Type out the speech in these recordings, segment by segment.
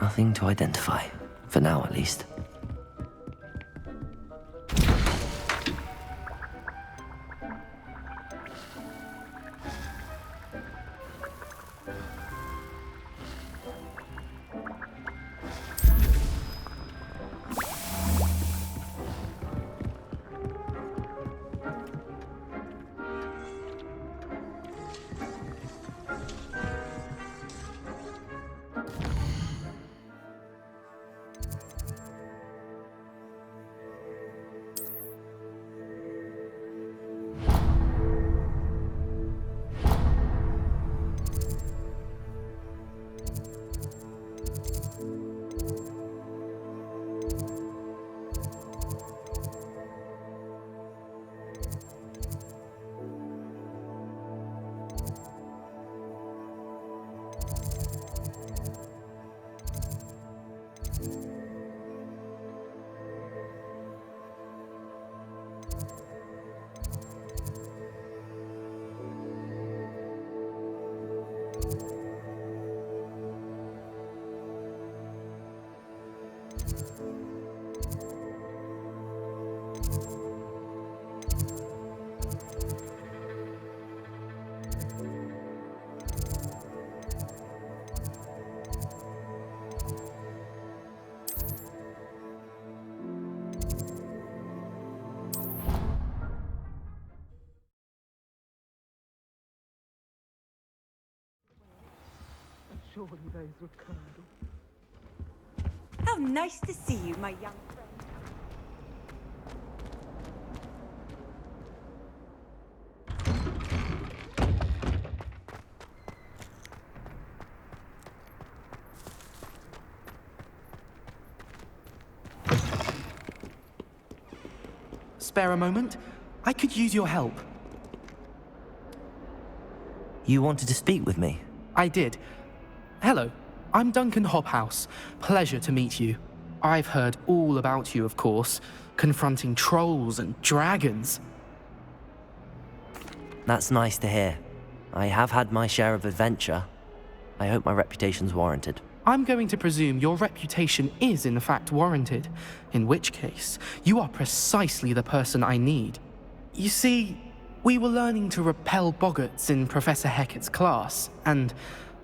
Nothing to identify. For now, at least. How nice to see you, my young friend. Spare a moment? I could use your help. You wanted to speak with me? I did. Hello, I'm Duncan Hobhouse. Pleasure to meet you. I've heard all about you, of course, confronting trolls and dragons. That's nice to hear. I have had my share of adventure. I hope my reputation's warranted. I'm going to presume your reputation is in fact warranted, in which case, you are precisely the person I need. You see, we were learning to repel boggarts in Professor Hecat's class, and,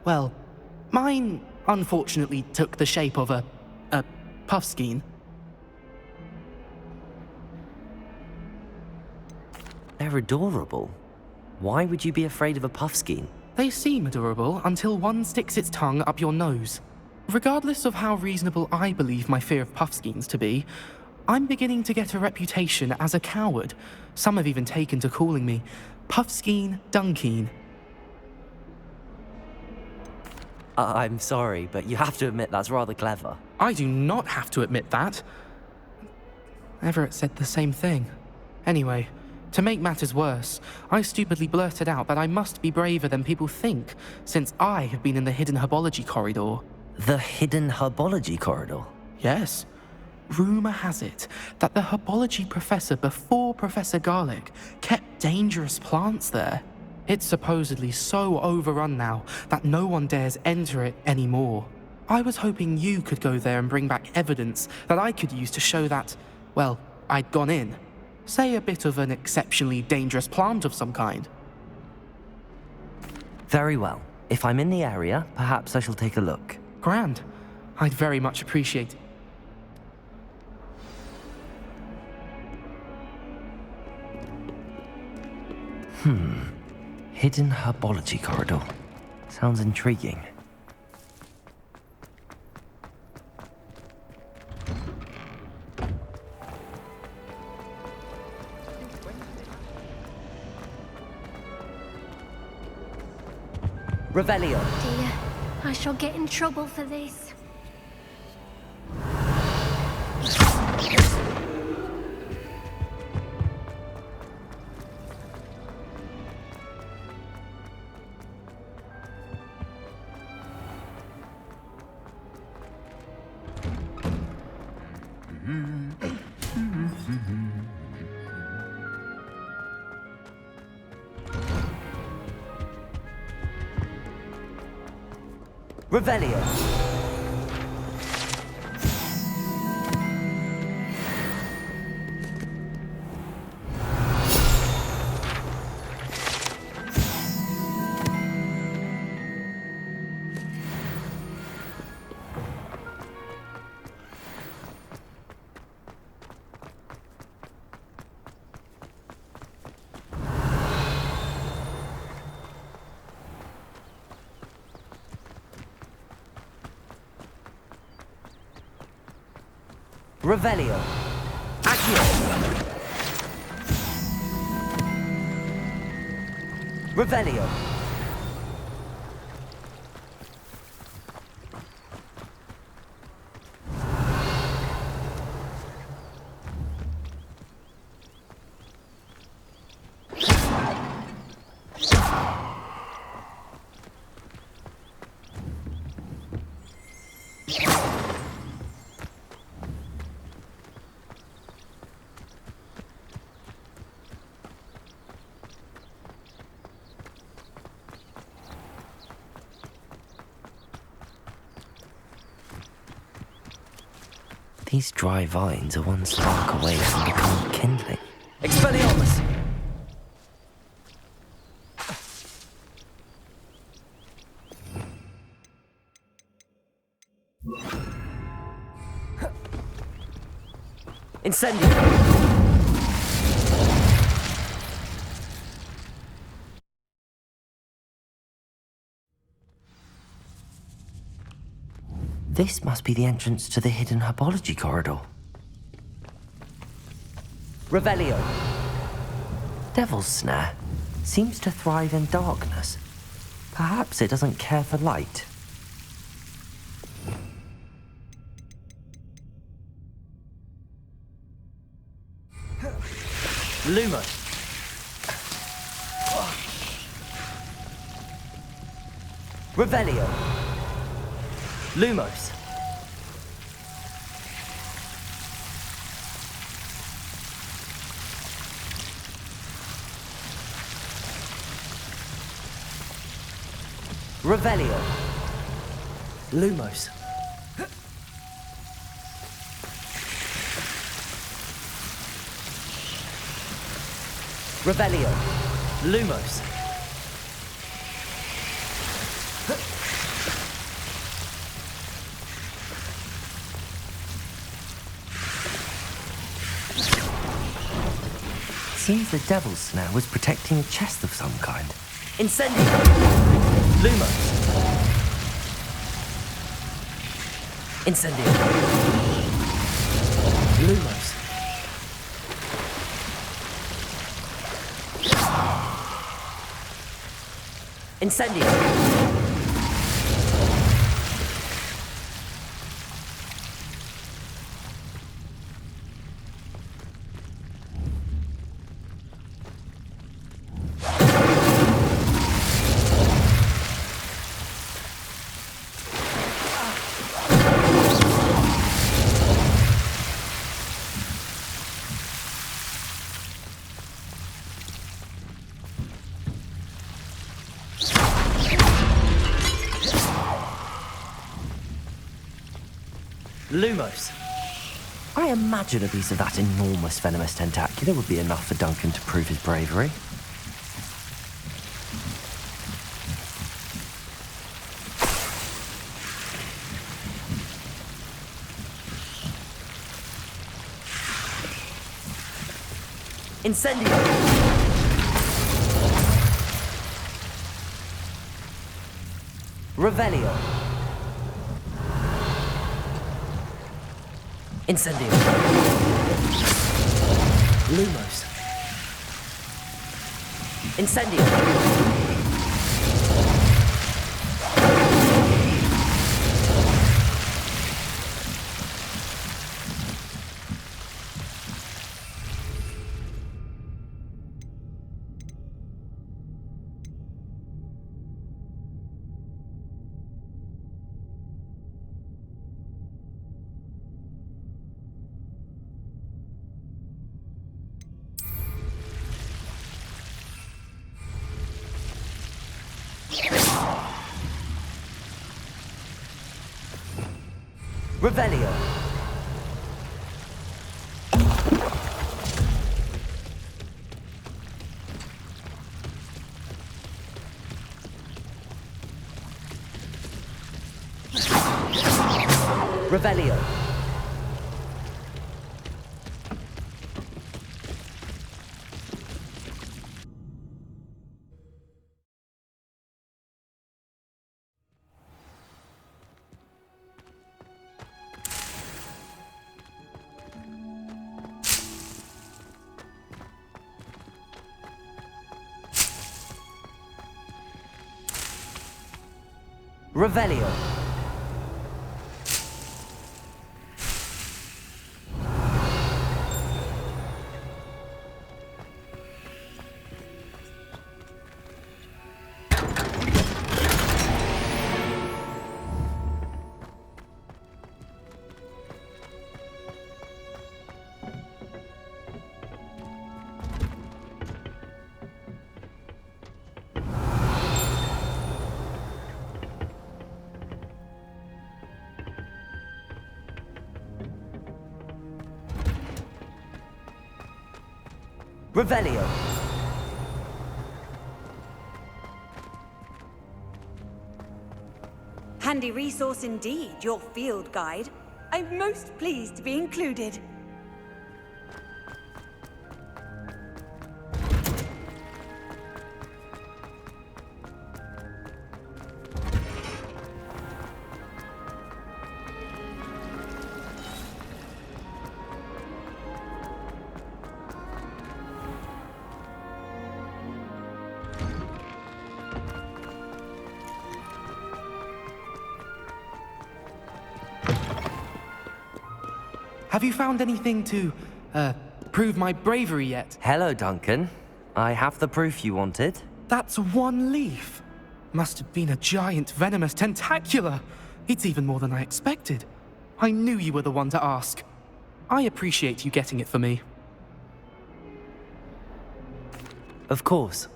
well, mine unfortunately took the shape of a puffskein. They're adorable. Why would you be afraid of a puffskein? They seem adorable until one sticks its tongue up your nose. Regardless of how reasonable I believe my fear of puffskeins to be, I'm beginning to get a reputation as a coward. Some have even taken to calling me Puffskein Dunkeen. I'm sorry, but you have to admit that's rather clever. I do not have to admit that. Everett said the same thing. Anyway, to make matters worse, I stupidly blurted out that I must be braver than people think, since I have been in the hidden herbology corridor. The hidden herbology corridor? Yes. Rumour has it that the herbology professor before Professor Garlic kept dangerous plants there. It's supposedly so overrun now that no one dares enter it anymore. I was hoping you could go there and bring back evidence that I could use to show that, well, I'd gone in. Say a bit of an exceptionally dangerous plant of some kind. Very well. If I'm in the area, perhaps I shall take a look. Grand. I'd very much appreciate it. Hidden herbology corridor. Sounds intriguing. Revelio. Dear, I shall get in trouble for this. Revelio. Revelio. Accio. Revelio. These dry vines are one spark away from becoming kindling. Expelliarmus! Incendio! This must be the entrance to the hidden herbology corridor. Revelio. Devil's Snare seems to thrive in darkness. Perhaps it doesn't care for light. Lumo. Revelio. Lumos. Revelio. Lumos. Revelio. Lumos. Seems the Devil's Snare was protecting a chest of some kind. Incendio! Lumos! Incendio! Lumos! Incendio! Lumos. I imagine a piece of that enormous venomous tentacular would be enough for Duncan to prove his bravery. Incendio! Revelio. Incendio. Lumos. Incendio. Revelio. Revelio. Revelio. Revelio. Handy resource indeed, your field guide. I'm most pleased to be included. Have you found anything to, prove my bravery yet? Hello, Duncan. I have the proof you wanted. That's one leaf. Must have been a giant venomous tentacula. It's even more than I expected. I knew you were the one to ask. I appreciate you getting it for me. Of course.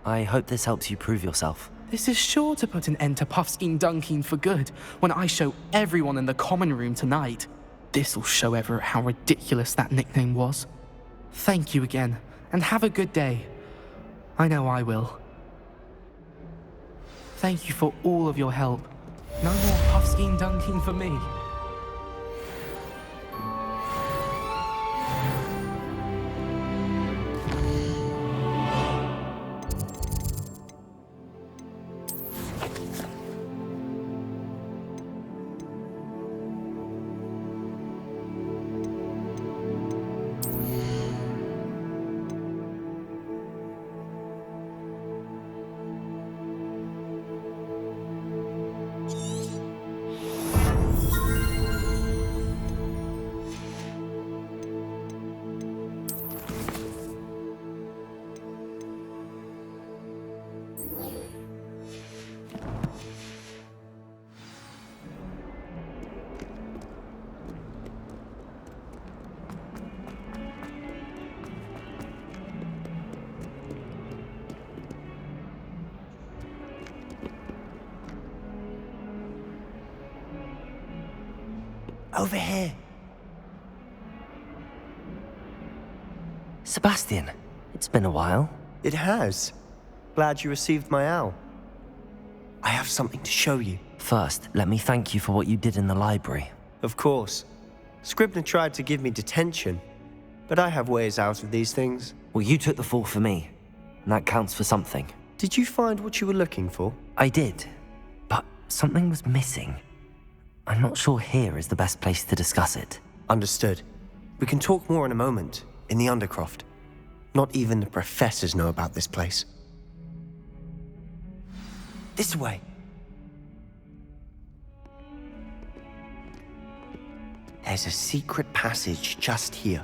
I hope this helps you prove yourself. This is sure to put an end to Puffskein Dunkeen for good when I show everyone in the common room tonight. This'll show Everett how ridiculous that nickname was. Thank you again, and have a good day. I know I will. Thank you for all of your help. No more Puffskein Dunkeen for me. Over here. Sebastian, it's been a while. It has. Glad you received my owl. I have something to show you. First, let me thank you for what you did in the library. Of course. Scribner tried to give me detention, but I have ways out of these things. Well, you took the fall for me, and that counts for something. Did you find what you were looking for? I did, but something was missing. I'm not sure here is the best place to discuss it. Understood. We can talk more in a moment, in the Undercroft. Not even the professors know about this place. This way. There's a secret passage just here.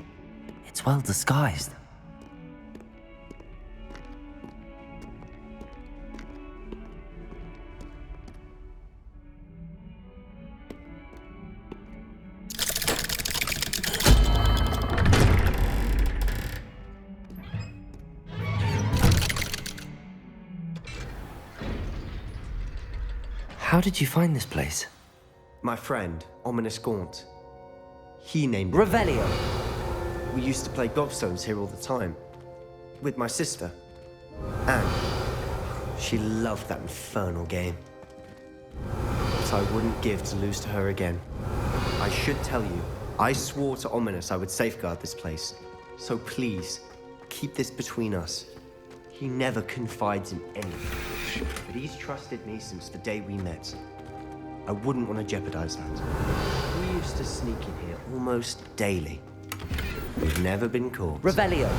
It's well disguised. How did you find this place? My friend, Ominous Gaunt. He named it. Revelio. We used to play gobstones here all the time. With my sister. Anne. She loved that infernal game. But I wouldn't give to lose to her again. I should tell you, I swore to Ominous I would safeguard this place. So please, keep this between us. He never confides in anything, but he's trusted me since the day we met. I wouldn't want to jeopardize that. We used to sneak in here almost daily. We've never been caught. Revelio.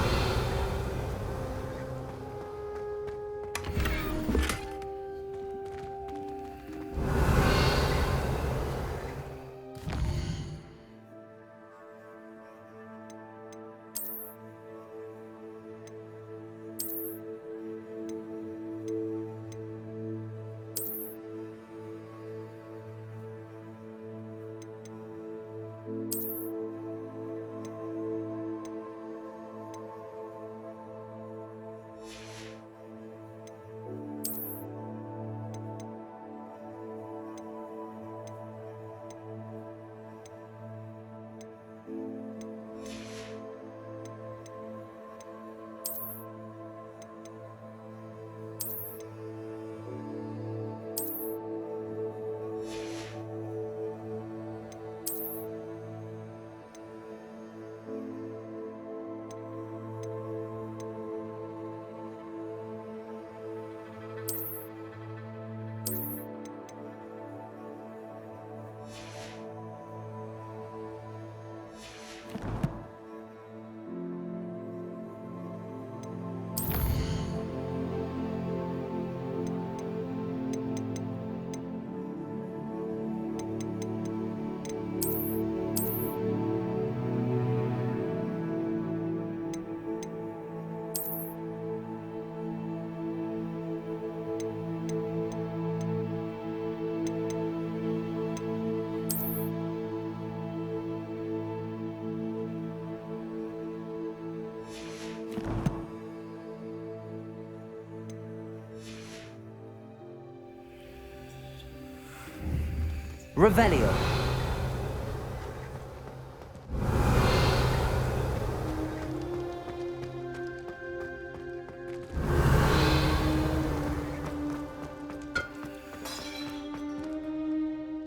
Revelio.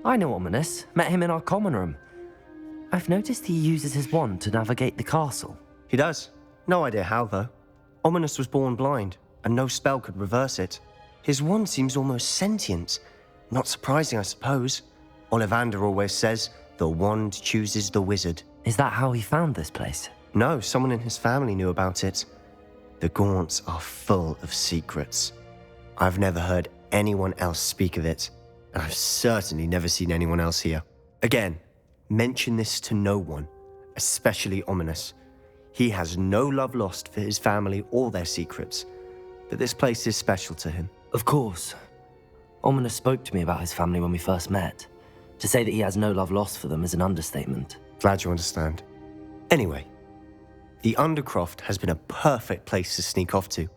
I know Ominous. Met him in our common room. I've noticed he uses his wand to navigate the castle. He does. No idea how, though. Ominous was born blind, and no spell could reverse it. His wand seems almost sentient. Not surprising, I suppose. Ollivander always says, the wand chooses the wizard. Is that how he found this place? No, someone in his family knew about it. The Gaunts are full of secrets. I've never heard anyone else speak of it, and I've certainly never seen anyone else here. Again, mention this to no one, especially Ominous. He has no love lost for his family or their secrets, but this place is special to him. Of course. Ominous spoke to me about his family when we first met. To say that he has no love lost for them is an understatement. Glad you understand. Anyway, the Undercroft has been a perfect place to sneak off to,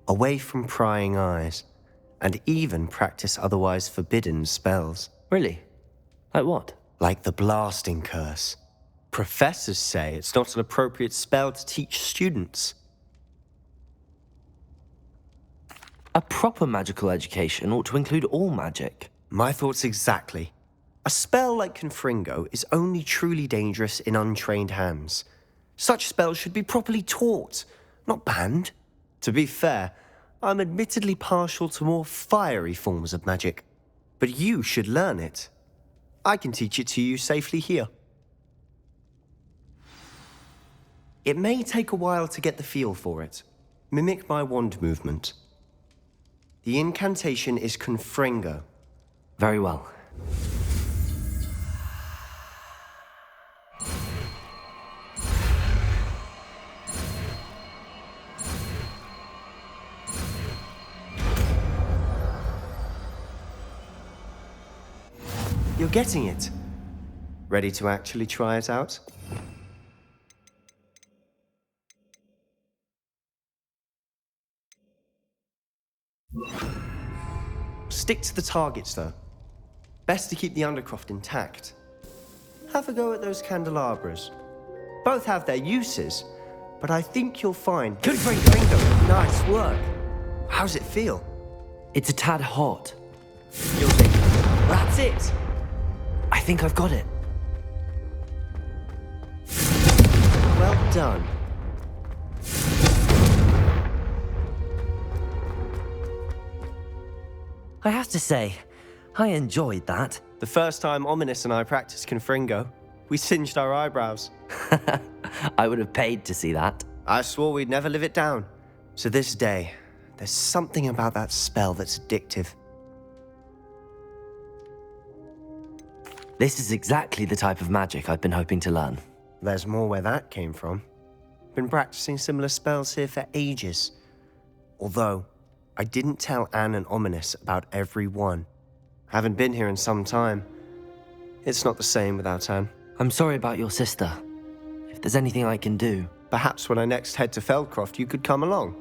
away from prying eyes, and even practice otherwise forbidden spells. Really? Like what? Like the blasting curse. Professors say it's not an appropriate spell to teach students. A proper magical education ought to include all magic. My thoughts exactly. A spell like Confringo is only truly dangerous in untrained hands. Such spells should be properly taught, not banned. To be fair, I'm admittedly partial to more fiery forms of magic, but you should learn it. I can teach it to you safely here. It may take a while to get the feel for it. Mimic my wand movement. The incantation is Confringo. Very well. You're getting it. Ready to actually try it out? Stick to the targets, though. Best to keep the Undercroft intact. Have a go at those candelabras. Both have their uses, but I think you'll find... Confringo! Nice work. How's it feel? It's a tad hot. You'll take it. That's it! I think I've got it. Well done. I have to say, I enjoyed that. The first time Ominous and I practiced Confringo, we singed our eyebrows. I would have paid to see that. I swore we'd never live it down. To this day, there's something about that spell that's addictive. This is exactly the type of magic I've been hoping to learn. There's more where that came from. Been practicing similar spells here for ages. Although, I didn't tell Anne and Ominous about every one. Haven't been here in some time. It's not the same without Anne. I'm sorry about your sister. If there's anything I can do... Perhaps when I next head to Feldcroft, you could come along.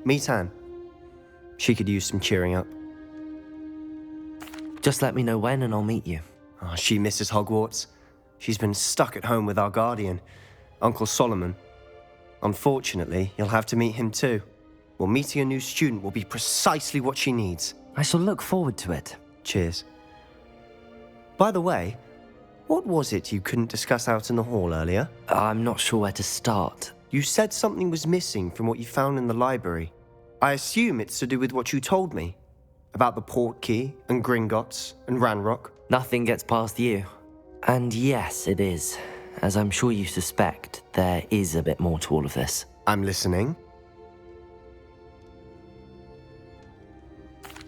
Meet Anne. She could use some cheering up. Just let me know when and I'll meet you. Oh, she misses Hogwarts. She's been stuck at home with our guardian, Uncle Solomon. Unfortunately, you'll have to meet him too. Well, meeting a new student will be precisely what she needs. I shall look forward to it. Cheers. By the way, what was it you couldn't discuss out in the hall earlier? I'm not sure where to start. You said something was missing from what you found in the library. I assume it's to do with what you told me. About the Portkey, and Gringotts, and Ranrock. Nothing gets past you. And yes, it is. As I'm sure you suspect, there is a bit more to all of this. I'm listening.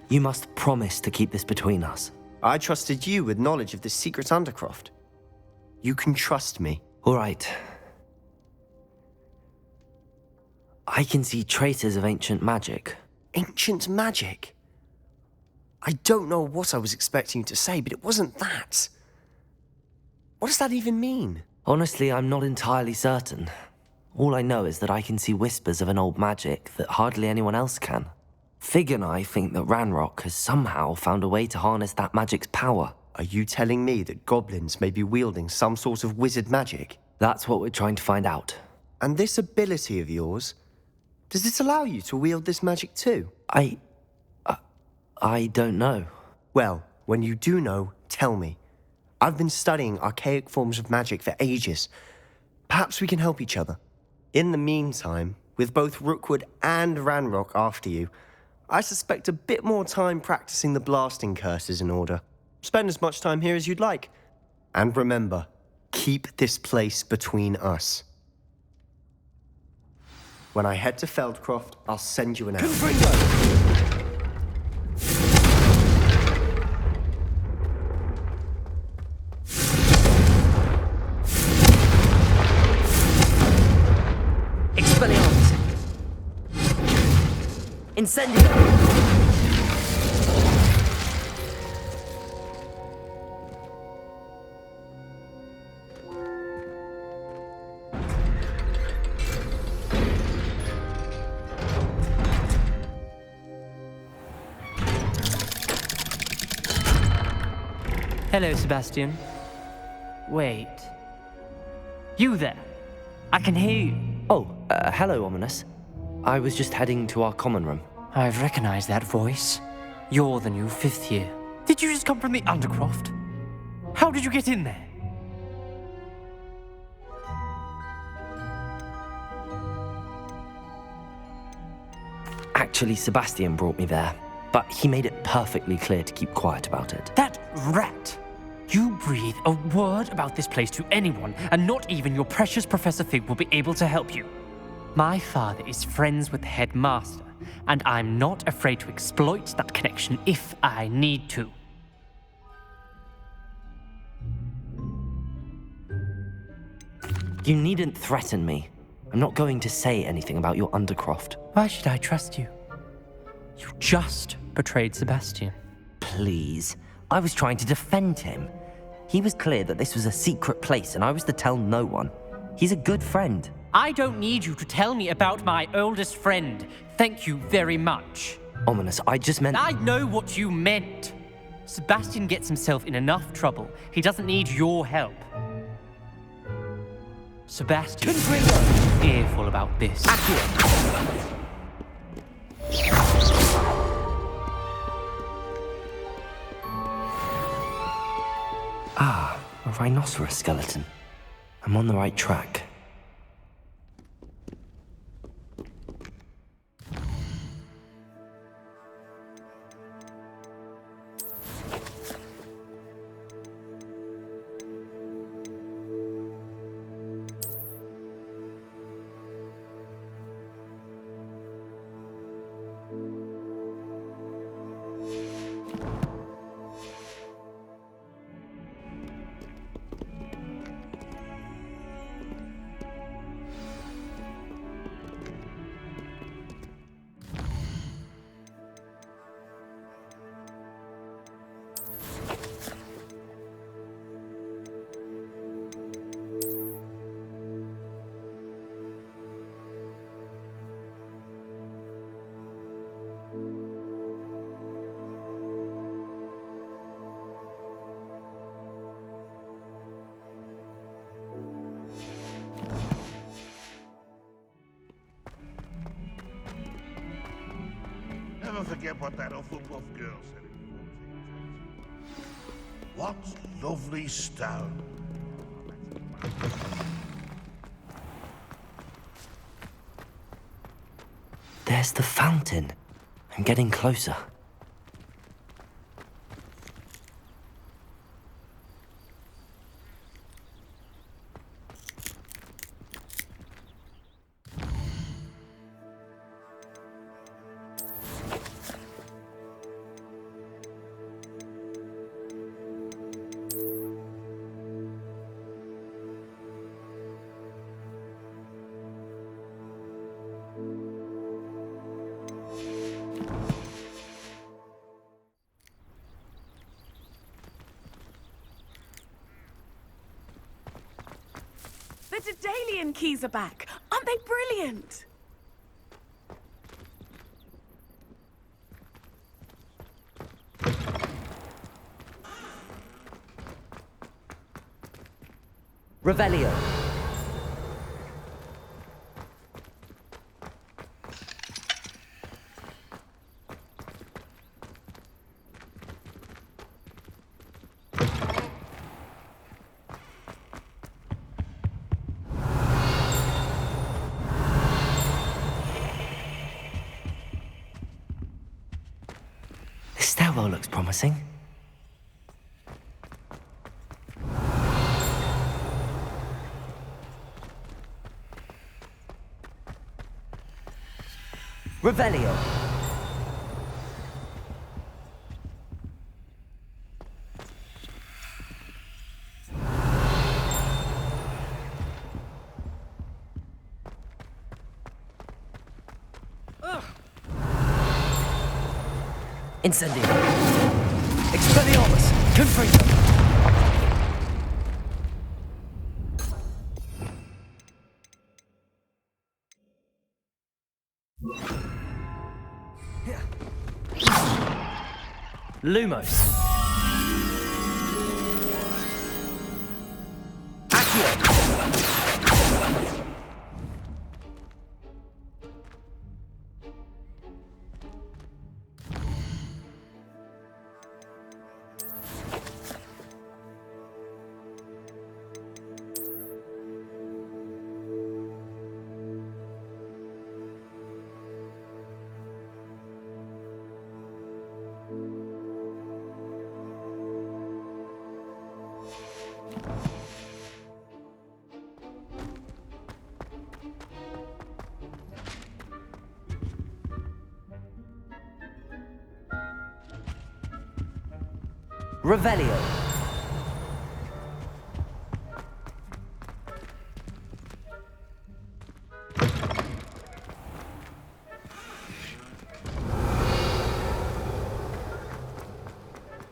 You must promise to keep this between us. I trusted you with knowledge of the secret Undercroft. You can trust me. All right. I can see traces of ancient magic. Ancient magic? I don't know what I was expecting you to say, but it wasn't that. What does that even mean? Honestly, I'm not entirely certain. All I know is that I can see whispers of an old magic that hardly anyone else can. Fig and I think that Ranrock has somehow found a way to harness that magic's power. Are you telling me that goblins may be wielding some sort of wizard magic? That's what we're trying to find out. And this ability of yours, does it allow you to wield this magic too? I don't know. Well, when you do know, tell me. I've been studying archaic forms of magic for ages. Perhaps we can help each other. In the meantime, with both Rookwood and Ranrock after you, I suspect a bit more time practicing the blasting curse is in order. Spend as much time here as you'd like. And remember, keep this place between us. When I head to Feldcroft, I'll send you an out. Expelliarmus! Incendio! Hello, Sebastian. Wait. You there? I can hear you. Oh, hello, Ominous. I was just heading to our common room. I've recognized that voice. You're the new 5th year. Did you just come from the Undercroft? How did you get in there? Actually, Sebastian brought me there, but he made it perfectly clear to keep quiet about it. That rat! You breathe a word about this place to anyone, and not even your precious Professor Fig will be able to help you. My father is friends with the headmaster, and I'm not afraid to exploit that connection if I need to. You needn't threaten me. I'm not going to say anything about your Undercroft. Why should I trust you? You just betrayed Sebastian. Please. I was trying to defend him. He was clear that this was a secret place, and I was to tell no one. He's a good friend. I don't need you to tell me about my oldest friend. Thank you very much. Ominous, I just meant... I know what you meant. Sebastian gets himself in enough trouble. He doesn't need your help. Sebastian, fearful about this. Ah, a rhinoceros skeleton. I'm on the right track. Never forget what that Hufflepuff girl said in 14. What lovely stone. There's the fountain. I'm getting closer. The Daedalian keys are back. Aren't they brilliant? Revelio. This stairwell looks promising. Revelio. Incendio. Expelliarmus. Confringo. Lumos. Accio. Revelio.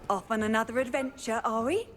Off on another adventure, are we?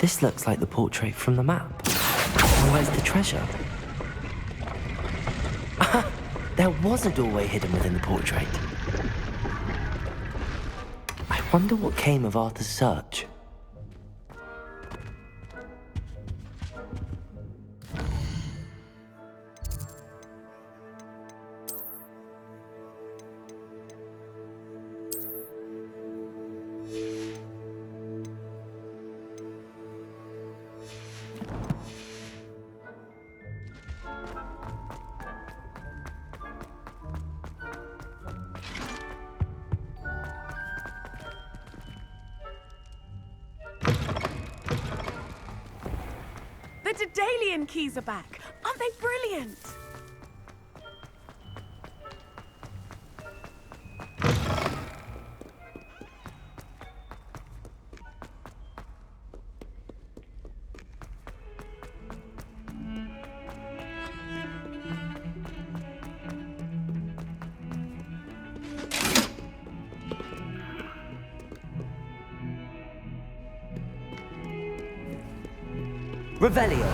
This looks like the portrait from the map. Where's the treasure? There was a doorway hidden within the portrait. I wonder what came of Arthur's search. The Daedalian keys are back. Aren't they brilliant? Revelio.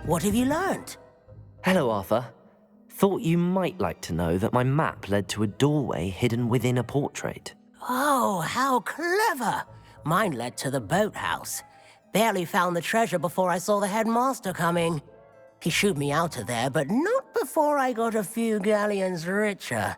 What have you learnt? Hello, Arthur. Thought you might like to know that my map led to a doorway hidden within a portrait. Oh, how clever! Mine led to the boathouse. Barely found the treasure before I saw the headmaster coming. He shooed me out of there, but not before I got a few galleons richer.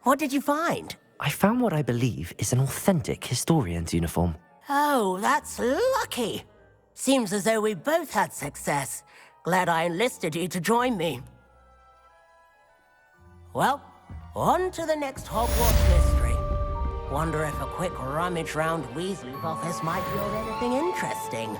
What did you find? I found what I believe is an authentic historian's uniform. Oh, that's lucky. Seems as though we both had success. Glad I enlisted you to join me. Well, on to the next Hogwarts mystery. Wonder if a quick rummage round Weasley's office might yield anything interesting.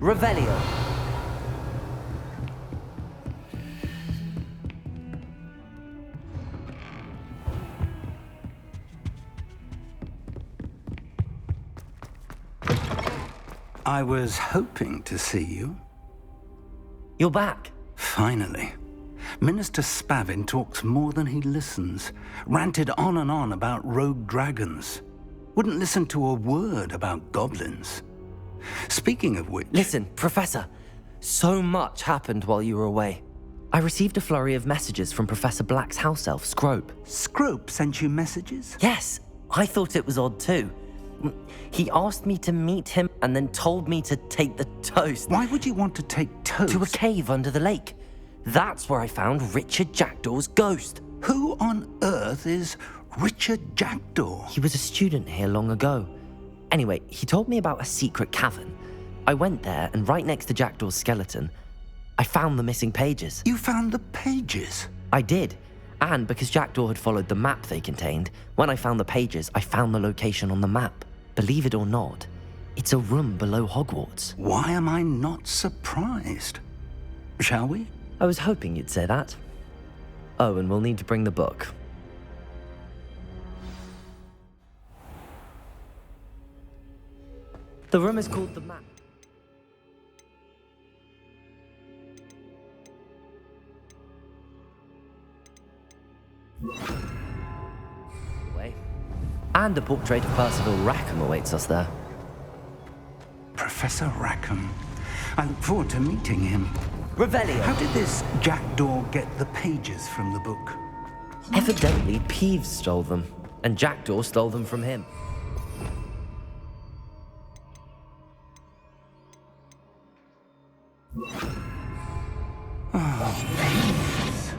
Revelio. I was hoping to see you. You're back. Finally. Minister Spavin talks more than he listens. Ranted on and on about rogue dragons. Wouldn't listen to a word about goblins. Speaking of which... Listen, Professor. So much happened while you were away. I received a flurry of messages from Professor Black's house elf, Scrope. Scrope sent you messages? Yes, I thought it was odd too. He asked me to meet him and then told me to take the toast. Why would you want to take toast? To a cave under the lake. That's where I found Richard Jackdaw's ghost. Who on earth is Richard Jackdaw? He was a student here long ago. Anyway, he told me about a secret cavern. I went there, and right next to Jackdaw's skeleton, I found the missing pages. You found the pages? I did. And because Jackdaw had followed the map they contained, when I found the pages, I found the location on the map. Believe it or not, it's a room below Hogwarts. Why am I not surprised? Shall we? I was hoping you'd say that. Oh, and we'll need to bring the book. The room is called the Map. And a portrait of Percival Rackham awaits us there. Professor Rackham. I look forward to meeting him. Revelio. How did this Jackdaw get the pages from the book? Evidently, Peeves stole them, and Jackdaw stole them from him. Oh, Peeves.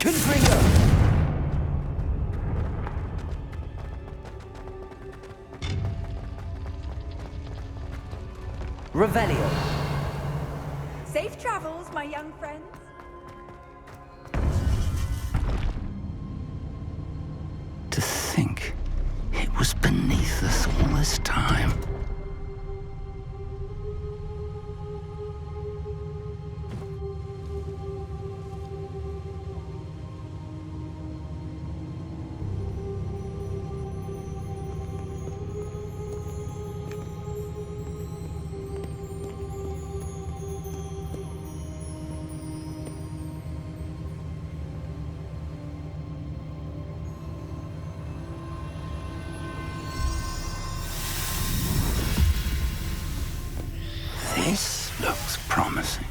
Confringo! Revelio. Safe travels, my young friends. To think it was beneath us all this time. This looks promising.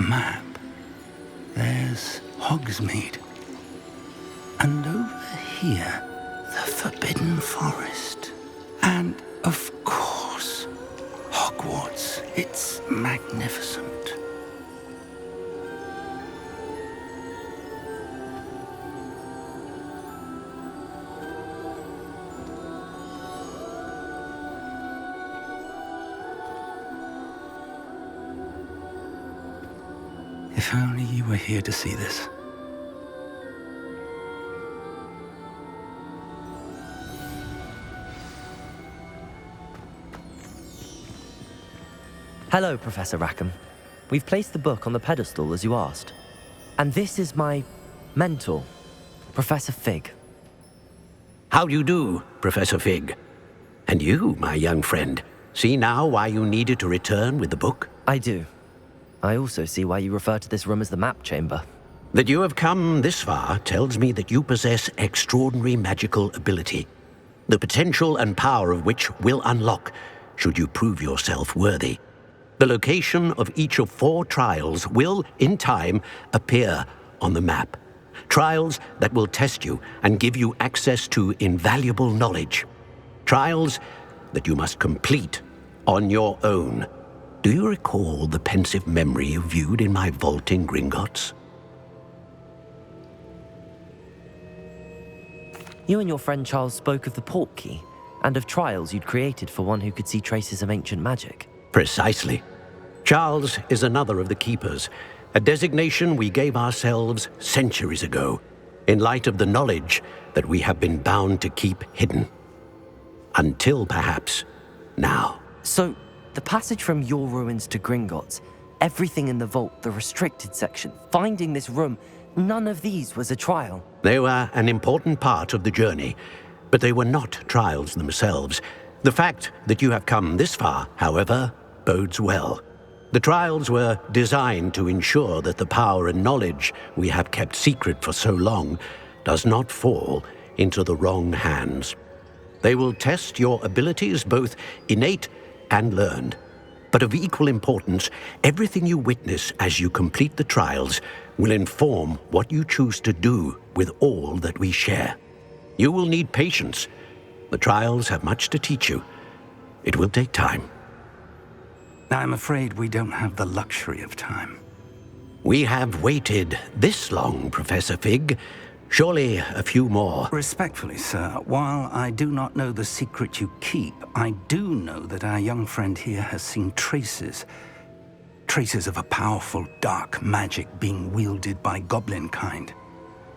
Map. There's Hogsmeade. And over here, the Forbidden Forest. And, of course, Hogwarts. It's magnificent. If only you were here to see this. Hello, Professor Rackham. We've placed the book on the pedestal as you asked. And this is my mentor, Professor Fig. How do you do, Professor Fig? And you, my young friend, see now why you needed to return with the book? I do. I also see why you refer to this room as the map chamber. That you have come this far tells me that you possess extraordinary magical ability, the potential and power of which will unlock should you prove yourself worthy. The location of each of 4 trials will, in time, appear on the map. Trials that will test you and give you access to invaluable knowledge. Trials that you must complete on your own. Do you recall the pensive memory you viewed in my vault in Gringotts? You and your friend Charles spoke of the port key, and of trials you'd created for one who could see traces of ancient magic. Precisely. Charles is another of the Keepers, a designation we gave ourselves centuries ago, in light of the knowledge that we have been bound to keep hidden. Until, perhaps, now. So, the passage from your ruins to Gringotts, everything in the vault, the restricted section, finding this room, none of these was a trial. They were an important part of the journey, but they were not trials themselves. The fact that you have come this far, however, bodes well. The trials were designed to ensure that the power and knowledge we have kept secret for so long does not fall into the wrong hands. They will test your abilities, both innate and learned. But of equal importance, everything you witness as you complete the trials will inform what you choose to do with all that we share. You will need patience. The trials have much to teach you. It will take time. I'm afraid we don't have the luxury of time. We have waited this long, Professor Fig. Surely a few more. Respectfully, sir, while I do not know the secret you keep, I do know that our young friend here has seen traces of a powerful dark magic being wielded by goblin kind.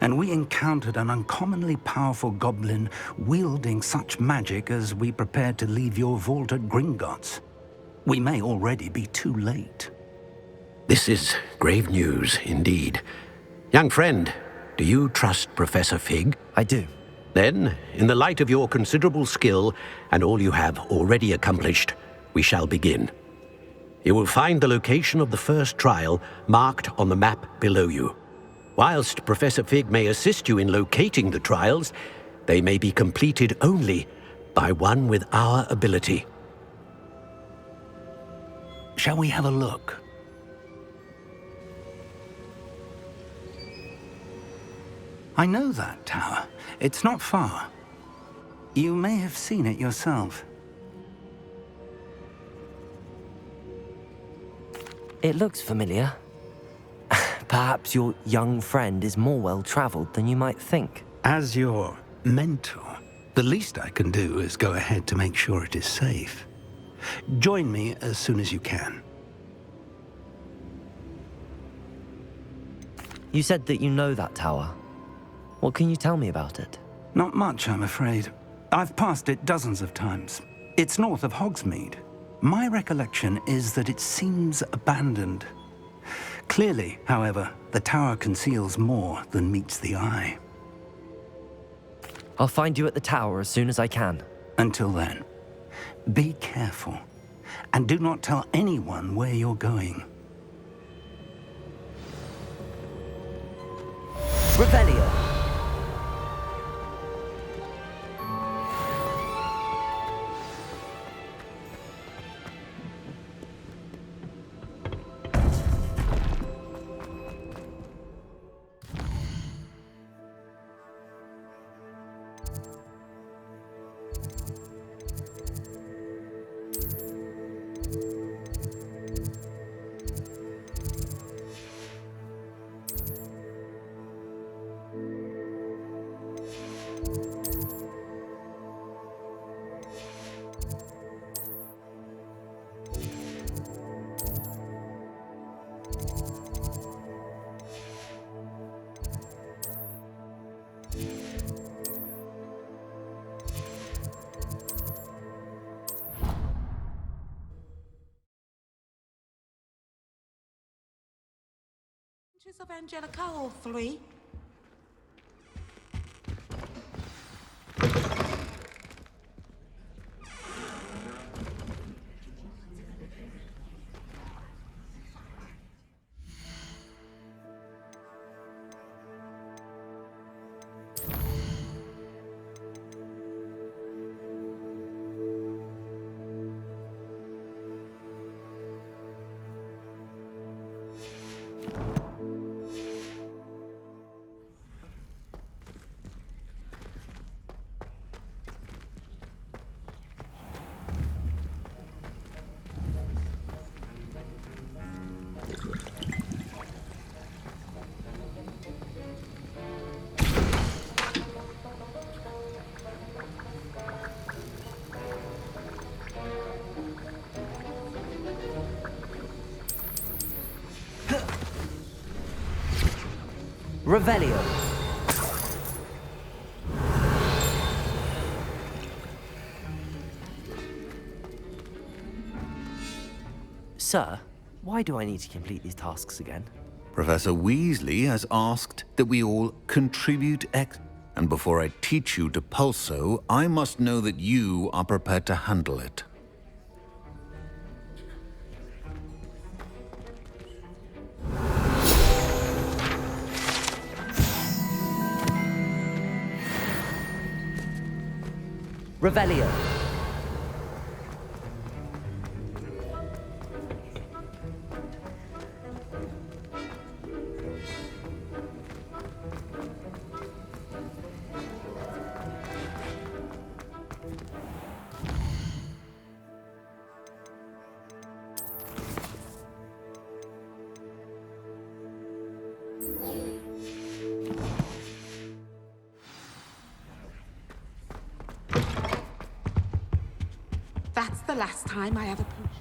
And we encountered an uncommonly powerful goblin wielding such magic as we prepared to leave your vault at Gringotts. We may already be too late. This is grave news indeed. Young friend, do you trust Professor Fig? I do. Then, in the light of your considerable skill and all you have already accomplished, we shall begin. You will find the location of the first trial marked on the map below you. Whilst Professor Fig may assist you in locating the trials, they may be completed only by one with our ability. Shall we have a look? I know that tower. It's not far. You may have seen it yourself. It looks familiar. Perhaps your young friend is more well-traveled than you might think. As your mentor, the least I can do is go ahead to make sure it is safe. Join me as soon as you can. You said that you know that tower. What can you tell me about it? Not much, I'm afraid. I've passed it dozens of times. It's north of Hogsmeade. My recollection is that it seems abandoned. Clearly, however, the tower conceals more than meets the eye. I'll find you at the tower as soon as I can. Until then, be careful, and do not tell anyone where you're going. Revelio. Of Angelica, all three. Revelio. Sir, why do I need to complete these tasks again? Professor Weasley has asked that we all contribute and before I teach you to pulso, I must know that you are prepared to handle it. Revelio. That's the last time I have a potion.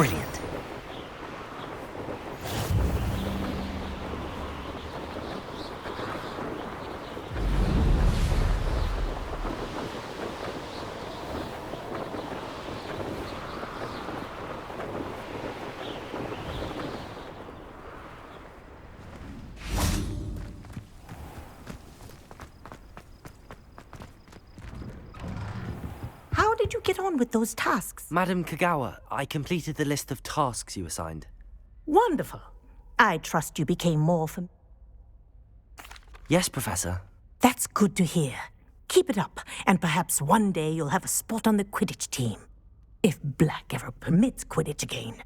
Brilliant. How did you get on with those tasks? Madam Kagawa, I completed the list of tasks you assigned. Wonderful. I trust you became more familiar. Yes, Professor. That's good to hear. Keep it up, and perhaps one day you'll have a spot on the Quidditch team. If Black ever permits Quidditch again.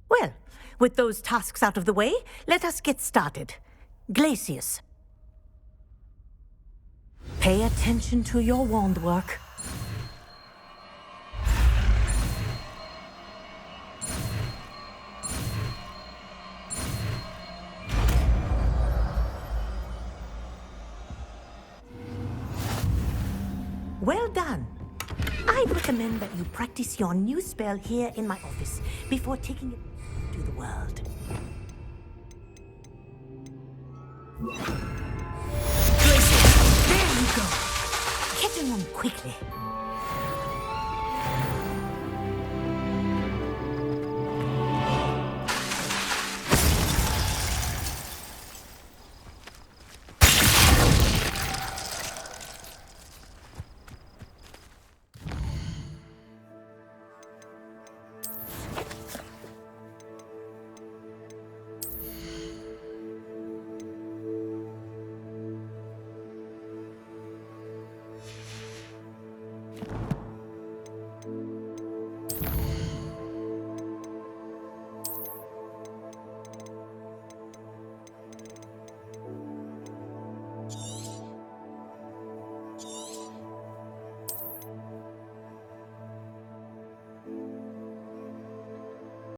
Well, with those tasks out of the way, let us get started. Glacius. Pay attention to your wand work. Well done. I'd recommend that you practice your new spell here in my office before taking it to the world. There you go. Getting on quickly.